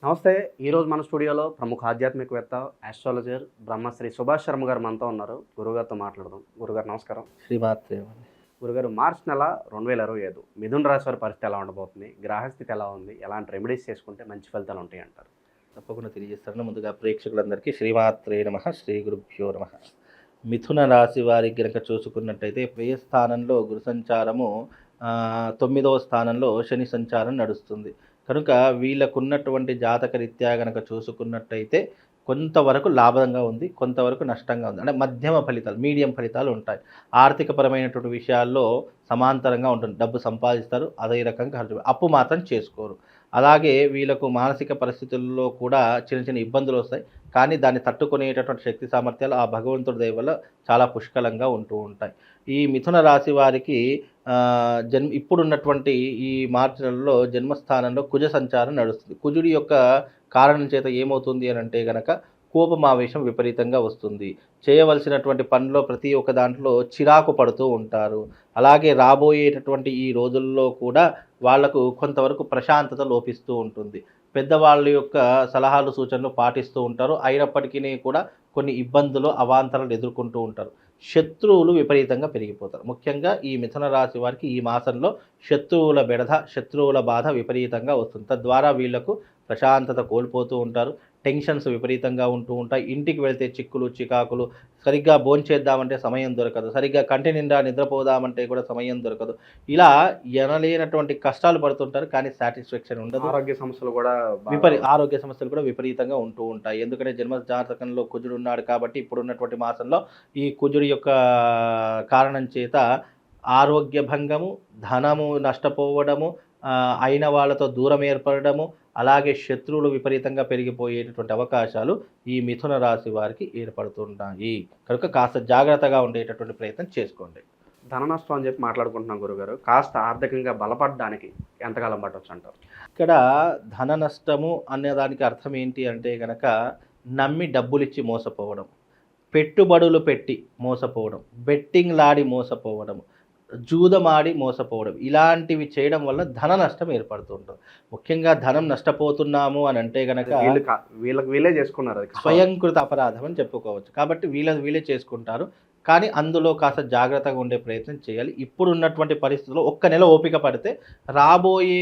నమస్తే. ఈరోజు మన స్టూడియోలో ప్రముఖ ఆధ్యాత్మికవేత్త, ఆస్ట్రాలజర్ బ్రహ్మశ్రీ సుభాష్ శర్మ గారు మనతో ఉన్నారు. గురుగారితో మాట్లాడదాం. గురుగారు నమస్కారం. శ్రీమాత్రే. గురుగారు, మార్చి నెల 2025 మిథున రాశి వారి పరిస్థితి ఎలా ఉండబోతుంది? గ్రహస్థితి ఎలా ఉంది? ఎలాంటి రెమెడీస్ చేసుకుంటే మంచి ఫలితాలు ఉంటాయి అంటారు? తప్పకుండా తెలియజేస్తాను. ముందుగా ప్రేక్షకులందరికీ శ్రీమాత్రే నమః, శ్రీ గురుభ్యో నమః. మిథున రాశి వారికి గనక చూసుకున్నట్టయితే వ్యయ స్థానంలో గురు సంచారము, 9వ స్థానంలో శని సంచారం నడుస్తుంది. కనుక వీళ్ళకున్నటువంటి జాతక రీత్యా గనక చూసుకున్నట్టయితే కొంతవరకు లాభంగా ఉంది, కొంతవరకు నష్టంగా ఉంది. అంటే మధ్యమ ఫలితాలు, మీడియం ఫలితాలు ఉంటాయి. ఆర్థికపరమైనటువంటి విషయాల్లో సమాంతరంగా ఉంటుంది. డబ్బు సంపాదిస్తారు, అదే రకంగా ఖర్చు, అప్పు మాత్రం చేసుకోరు. అలాగే వీళ్ళకు మానసిక పరిస్థితుల్లో కూడా చిన్న చిన్న ఇబ్బందులు వస్తాయి. కానీ దాన్ని తట్టుకునేటటువంటి శక్తి సామర్థ్యాలు ఆ భగవంతుడి దయ వల్ల చాలా పుష్కలంగా ఉంటూ ఉంటాయి. ఈ మిథున రాశి వారికి ఇప్పుడున్నటువంటి ఈ మార్చి నెలలో జన్మస్థానంలో కుజ సంచారం నడుస్తుంది. కుజుడి యొక్క కారణం చేత ఏమవుతుంది అని అంటే గనక కోపమావేశం విపరీతంగా వస్తుంది. చేయవలసినటువంటి పనిలో ప్రతి ఒక్క దాంట్లో చిరాకు పడుతూ ఉంటారు. అలాగే రాబోయేటటువంటి ఈ రోజుల్లో కూడా వాళ్లకు కొంతవరకు ప్రశాంతత లోపిస్తూ ఉంటుంది. పెద్దవాళ్ళ యొక్క సలహాలు సూచనలు పాటిస్తూ ఉంటారు. అయినప్పటికీ కూడా కొన్ని ఇబ్బందులు అవాంతరాలు ఎదుర్కొంటూ ఉంటారు. శత్రువులు విపరీతంగా పెరిగిపోతారు. ముఖ్యంగా ఈ మిథున రాశి వారికి ఈ మాసంలో శత్రువుల బెడద, శత్రువుల బాధ విపరీతంగా వస్తుంది. తద్వారా వీళ్లకు ప్రశాంతత కోల్పోతూ ఉంటారు. టెన్షన్స్ విపరీతంగా ఉంటూ ఉంటాయి. ఇంటికి వెళ్తే చిక్కులు చికాకులు, సరిగ్గా భోంచేద్దామంటే సమయం దొరకదు, సరిగ్గా కంటి నిండా నిద్రపోదామంటే కూడా సమయం దొరకదు. ఇలా ఎనలేనటువంటి కష్టాలు పడుతుంటారు. కానీ సాటిస్ఫాక్షన్ ఉండదు. ఆరోగ్య సమస్యలు కూడా ఆరోగ్య సమస్యలు కూడా విపరీతంగా ఉంటూ ఉంటాయి. ఎందుకంటే జన్మ జాతకంలో కుజుడు ఉన్నాడు కాబట్టి ఇప్పుడున్నటువంటి మాసంలో ఈ కుజుడి యొక్క కారణం చేత ఆరోగ్య భంగము, ధనము నష్టపోవడము, అయిన వాళ్ళతో దూరం ఏర్పడము, అలాగే శత్రువులు విపరీతంగా పెరిగిపోయేటటువంటి అవకాశాలు ఈ మిథున రాశి వారికి ఏర్పడుతుంటాయి. కనుక కాస్త జాగ్రత్తగా ఉండేటటువంటి ప్రయత్నం చేసుకోండి. ధన నష్టం అని చెప్పి మాట్లాడుకుంటున్నాం గురుగారు. కాస్త ఆర్థికంగా బలపడడానికి ఎంతకాలం పట్టవచ్చు అంటారు? ఇక్కడ ధన నష్టము అనే దానికి అర్థం ఏంటి అంటే కనుక నమ్మి డబ్బులిచ్చి మోసపోవడం, పెట్టుబడులు పెట్టి మోసపోవడం, బెట్టింగ్ లాడి మోసపోవడం, జూదమాడి మోసపోవడం, ఇలాంటివి చేయడం వల్ల ధన నష్టం ఏర్పడుతూ ఉంటుంది. ముఖ్యంగా ధనం నష్టపోతున్నాము అని అంటే కనుక వీళ్ళే చేసుకున్నారు, స్వయంకృత అపరాధం అని చెప్పుకోవచ్చు. కాబట్టి వీళ్ళే చేసుకుంటారు. కానీ అందులో కాస్త జాగ్రత్తగా ఉండే ప్రయత్నం చేయాలి. ఇప్పుడు ఉన్నటువంటి పరిస్థితుల్లో ఒక్క నెల ఓపిక పడితే రాబోయే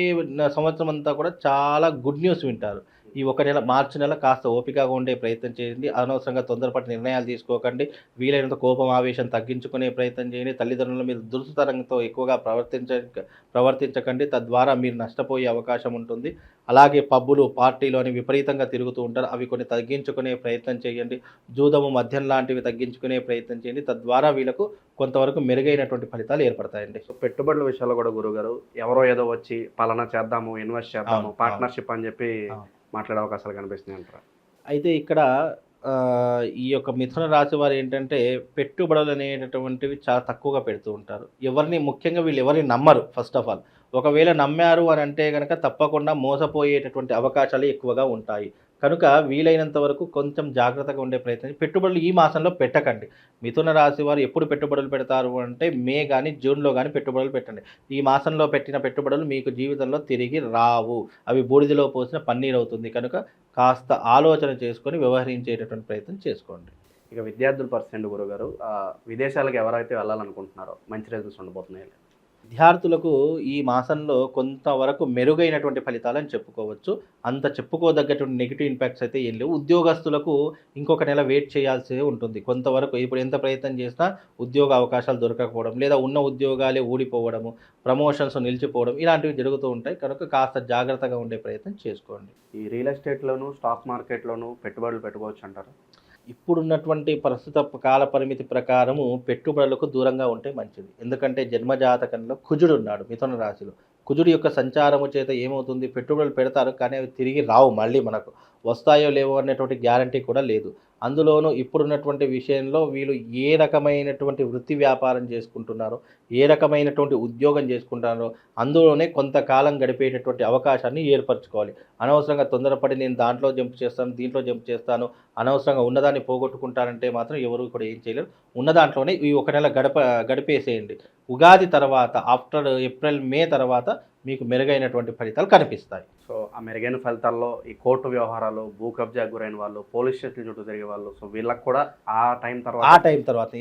సంవత్సరం అంతా కూడా చాలా గుడ్ న్యూస్ వింటారు. ఈ ఒక నెల, మార్చి నెల కాస్త ఓపికగా ఉండే ప్రయత్నం చేయండి. అనవసరంగా తొందరపడి నిర్ణయాలు తీసుకోకండి. వీలైనంత కోపం ఆవేశం తగ్గించుకునే ప్రయత్నం చేయండి. తల్లిదండ్రుల మీద దురుసుతనంతో ఎక్కువగా ప్రవర్తించకండి. తద్వారా మీరు నష్టపోయే అవకాశం ఉంటుంది. అలాగే పబ్బులు, పార్టీలు అని విపరీతంగా తిరుగుతూ ఉంటారు. అవి కొన్ని తగ్గించుకునే ప్రయత్నం చేయండి. జూదము, మద్యం లాంటివి తగ్గించుకునే ప్రయత్నం చేయండి. తద్వారా వీళ్ళకు కొంతవరకు మెరుగైనటువంటి ఫలితాలు ఏర్పడతాయండి. పెట్టుబడుల విషయాల్లో కూడా గురుగారు, ఎవరో ఏదో వచ్చి పలానా చేద్దాము, ఇన్వెస్ట్ చేద్దాము, పార్ట్నర్షిప్ అని చెప్పి మాట్లాడే అవకాశాలు కనిపిస్తున్నాయి అంటారా? అయితే ఇక్కడ ఈ యొక్క మిథున రాశి వారు ఏంటంటే పెట్టుబడులు అనేటటువంటివి చాలా తక్కువగా పెడుతూ ఉంటారు. ముఖ్యంగా వీళ్ళు ఎవరిని నమ్మరు. ఫస్ట్ ఆఫ్ ఆల్, ఒకవేళ నమ్మారు అని అంటే కనుక తప్పకుండా మోసపోయేటటువంటి అవకాశాలు ఎక్కువగా ఉంటాయి. కనుక వీలైనంత వరకు కొంచెం జాగ్రత్తగా ఉండే ప్రయత్నం. పెట్టుబడులు ఈ మాసంలో పెట్టకండి. మిథున రాశి వారు ఎప్పుడు పెట్టుబడులు పెడతారు అంటే మే కానీ జూన్లో కానీ పెట్టుబడులు పెట్టండి. ఈ మాసంలో పెట్టిన పెట్టుబడులు మీకు జీవితంలో తిరిగి రావు. అవి బూడిదలో పోసిన పన్నీరు అవుతుంది. కనుక కాస్త ఆలోచన చేసుకొని వ్యవహరించేటటువంటి ప్రయత్నం చేసుకోండి. ఇక విద్యార్థుల పరిస్థితి గురుగారు, విదేశాలకు ఎవరైతే వెళ్ళాలనుకుంటున్నారో మంచి రిజల్ట్స్ ఉండబోతున్నాయి? విద్యార్థులకు ఈ మాసంలో కొంతవరకు మెరుగైనటువంటి ఫలితాలని చెప్పుకోవచ్చు. అంత చెప్పుకోదగ్గటువంటి నెగిటివ్ ఇంపాక్ట్స్ అయితే ఏం లేవు. ఉద్యోగస్తులకు ఇంకొక నెల వెయిట్ చేయాల్సి ఉంటుంది. కొంతవరకు ఇప్పుడు ఎంత ప్రయత్నం చేసినా ఉద్యోగ అవకాశాలు దొరకకపోవడం, లేదా ఉన్న ఉద్యోగాలే ఊడిపోవడము, ప్రమోషన్స్ నిలిచిపోవడం, ఇలాంటివి జరుగుతూ ఉంటాయి. కనుక కాస్త జాగ్రత్తగా ఉండే ప్రయత్నం చేసుకోండి. ఈ రియల్ ఎస్టేట్లోను, స్టాక్ మార్కెట్లోను పెట్టుబడులు పెట్టుకోవచ్చు అంటారు? ఇప్పుడున్నటువంటి ప్రస్తుత కాల పరిమితి ప్రకారము పెట్టుబడులకు దూరంగా ఉంటే మంచిది. ఎందుకంటే జన్మజాతకంలో కుజుడు ఉన్నాడు మిథున రాశిలో. కుజుడు యొక్క సంచారము చేత ఏమవుతుంది, పెట్టుబడులు పెడతారు కానీ అవి తిరిగి రావు. మళ్ళీ మనకు వస్తాయో లేవో అనేటువంటి గ్యారంటీ కూడా లేదు. అందులోనూ ఇప్పుడున్నటువంటి విషయంలో వీళ్ళు ఏ రకమైనటువంటి వృత్తి వ్యాపారం చేసుకుంటున్నారో, ఏ రకమైనటువంటి ఉద్యోగం చేసుకుంటున్నారో అందులోనే కొంతకాలం గడిపేటటువంటి అవకాశాన్ని ఏర్పరచుకోవాలి. అనవసరంగా తొందరపడి నేను దాంట్లో జంప్ చేస్తాను, దీంట్లో జంప్ చేస్తాను, అనవసరంగా ఉన్నదాన్ని పోగొట్టుకుంటానంటే మాత్రం ఎవరు కూడా ఏం చేయలేరు. ఉన్న దాంట్లోనే ఈ ఒక నెల గడిపేసేయండి. ఉగాది తర్వాత, ఆఫ్టర్ ఏప్రిల్ మే తర్వాత మీకు మెరుగైనటువంటి ఫలితాలు కనిపిస్తాయి. సో ఆ మెరుగైన ఫలితాల్లో ఈ కోర్టు వ్యవహారాలు, భూ కబ్జా గురైన వాళ్ళు, పోలీస్ స్టేషన్ చుట్టూ తిరిగే వాళ్ళు, సో వీళ్ళకి కూడా ఆ టైం ఆ తర్వాత టైం తర్వాత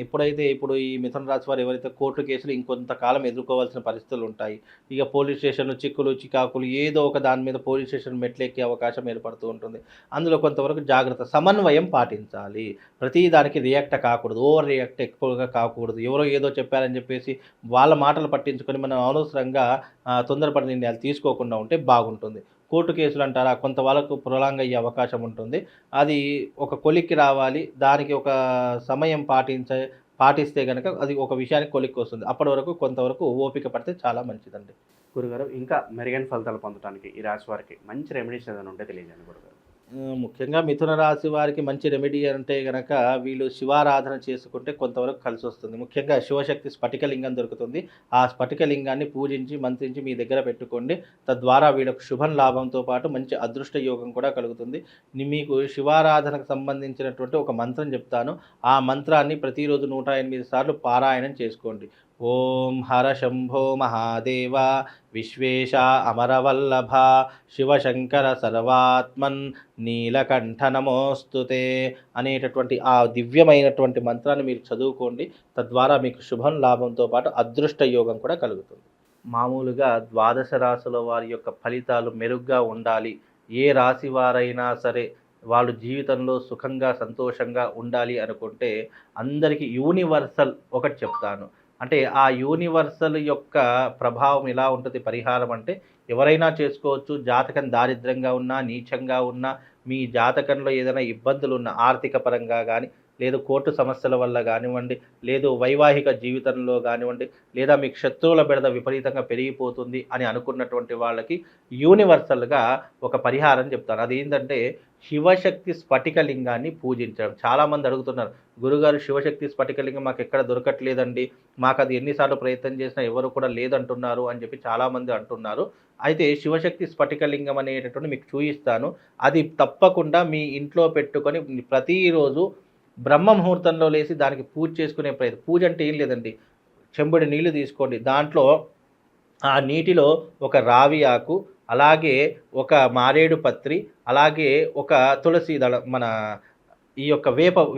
ఇప్పుడు ఈ మిథున రాశి వారు ఎవరైతే కోర్టు కేసులు ఇంకొంతకాలం ఎదుర్కోవాల్సిన పరిస్థితులు ఉంటాయి. ఇక పోలీస్ స్టేషన్ చిక్కులు, చికాకులు ఏదో ఒక దాని మీద పోలీస్ స్టేషన్ మెట్లెక్కే అవకాశం ఏర్పడుతూ ఉంటుంది. అందులో కొంతవరకు జాగ్రత్త, సమన్వయం పాటించాలి. ప్రతి దానికి రియాక్ట్ కాకూడదు, ఓవర్ రియాక్ట్ ఎక్కువగా కాకూడదు. ఎవరో ఏదో చెప్పారని చెప్పేసి వాళ్ళ మాటలు పట్టించుకొని మనం అనవసరంగా తొందరపడి నిర్ణయాలు తీసుకోకుండా ఉంటే బాగుంటుంది. కోర్టు కేసులు అంటారా, కొంత వాళ్ళకు ప్రొలాంగ్ అయ్యే అవకాశం ఉంటుంది. అది ఒక కొలిక్కి రావాలి. దానికి ఒక సమయం పాటిస్తే కనుక అది ఒక విషయానికి కొలిక్కి వస్తుంది. అప్పటి వరకు కొంతవరకు ఓపిక పడితే చాలా మంచిదండి. గురుగారు ఇంకా మెరుగైన ఫలితాలు పొందడానికి ఈ రాశి వారికి మంచి రెమెడీస్ ఏదైనా ఉంటే తెలియజేయండి గురుగారు. ముఖ్యంగా మిథున రాశి వారికి మంచి రెమెడీ అంటే గనక వీళ్ళు శివారాధన చేసుకుంటే కొంతవరకు కలిసి వస్తుంది. ముఖ్యంగా శివశక్తి స్ఫటికలింగం దొరుకుతుంది. ఆ స్ఫటికలింగాన్ని పూజించి మంత్రించి మీ దగ్గర పెట్టుకోండి. తద్వారా వీళ్ళకు శుభం లాభంతో పాటు మంచి అదృష్ట యోగం కూడా కలుగుతుంది. మీకు శివారాధనకు సంబంధించినటువంటి ఒక మంత్రం చెప్తాను. ఆ మంత్రాన్ని ప్రతిరోజు 108 సార్లు పారాయణం చేసుకోండి. ఓం హర శంభో మహాదేవ విశ్వేశ అమరవల్లభ శివశంకర సర్వాత్మన్ నీలకంఠ నమోస్తుతే అనేటటువంటి ఆ దివ్యమైనటువంటి మంత్రాన్ని మీరు చదువుకోండి. తద్వారా మీకు శుభం లాభంతో పాటు అదృష్ట యోగం కూడా కలుగుతుంది. మామూలుగా ద్వాదశ రాశుల వారి యొక్క ఫలితాలు మెరుగ్గా ఉండాలి, ఏ రాశి వారైనా సరే వాళ్ళు జీవితంలో సుఖంగా సంతోషంగా ఉండాలి అనుకుంటే అందరికీ యూనివర్సల్ ఒకటి చెప్తాను. అంటే ఆ యూనివర్సల్ యొక్క ప్రభావం ఎలా ఉంటుంది పరిహారం అంటే ఎవరైనా చేసుకోవచ్చు. జాతకం దారిద్ర్యంగా ఉన్నా, నీచంగా ఉన్నా, మీ జాతకంలో ఏదైనా ఇబ్బందులు ఉన్న ఆర్థిక పరంగా కానీ, లేదు కోర్టు సమస్యల వల్ల కానివ్వండి, లేదు వైవాహిక జీవితంలో కానివ్వండి, లేదా మీకు శత్రువుల బెడద విపరీతంగా పెరిగిపోతుంది అని అనుకున్నటువంటి వాళ్ళకి యూనివర్సల్గా ఒక పరిహారం చెప్తాను. అదేంటంటే శివశక్తి స్ఫటికలింగాన్ని పూజించడం. చాలామంది అడుగుతున్నారు, గురుగారు శివశక్తి స్ఫటికలింగం మాకు ఎక్కడ దొరకట్లేదండి, మాకు అది ఎన్నిసార్లు ప్రయత్నం చేసినా ఎవరు కూడా లేదంటున్నారు అని చెప్పి చాలామంది అంటున్నారు. అయితే శివశక్తి స్ఫటికలింగం అనేటటువంటి మీకు చూపిస్తాను. అది తప్పకుండా మీ ఇంట్లో పెట్టుకొని ప్రతిరోజు బ్రహ్మ ముహూర్తంలో లేచి దానికి పూజ చేసుకునే ప్రయత్నం. పూజ అంటే ఏం లేదండి, చెంబుడి నీళ్లు తీసుకోండి. దాంట్లో ఆ నీటిలో ఒక రావి ఆకు, అలాగే ఒక మారేడు పత్రి, అలాగే ఒక తులసి దళం, మన ఈ యొక్క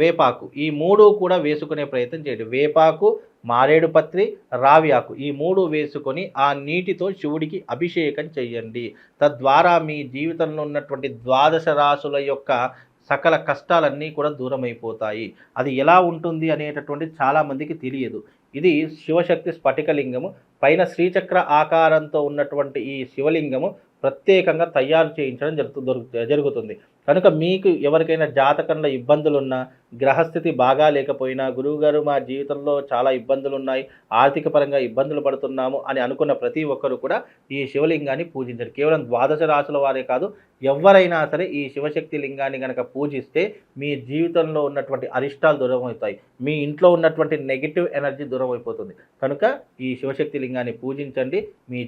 వేపాకు, ఈ 3 కూడా వేసుకునే ప్రయత్నం చేయండి. వేపాకు, మారేడు పత్రి, రావి ఆకు, ఈ 3 వేసుకొని ఆ నీటితో శివుడికి అభిషేకం చెయ్యండి. తద్వారా మీ జీవితంలో ఉన్నటువంటి ద్వాదశ రాశుల యొక్క సకల కష్టాలన్నీ కూడా దూరమైపోతాయి. అది ఎలా ఉంటుంది అనేటటువంటి చాలామందికి తెలియదు. ఇది శివశక్తి స్ఫటికలింగము. పైన శ్రీచక్ర ఆకారంతో ఉన్నటువంటి ఈ శివలింగము ప్రత్యేకంగా తయారు చేయించడం జరుగుతుంది. కనుక మీకు ఎవరికైనా జాతకంలో ఇబ్బందులున్నా, గ్రహస్థితి బాగా లేకపోయినా, గురువుగారు మా జీవితంలో చాలా ఇబ్బందులు ఉన్నాయి, ఆర్థిక పరంగా ఇబ్బందులు పడుతున్నాము అని అనుకున్న ప్రతి ఒక్కరు కూడా ఈ శివలింగాన్ని పూజించండి. కేవలం ద్వాదశ రాశుల వారే కాదు, ఎవరైనా సరే ఈ శివశక్తి లింగాన్ని కనుక పూజిస్తే మీ జీవితంలో ఉన్నటువంటి అరిష్టాలు దూరం అవుతాయి, మీ ఇంట్లో ఉన్నటువంటి నెగిటివ్ ఎనర్జీ దూరం అయిపోతుంది. కనుక ఈ శివశక్తి లింగాన్ని పూజించండి. మీ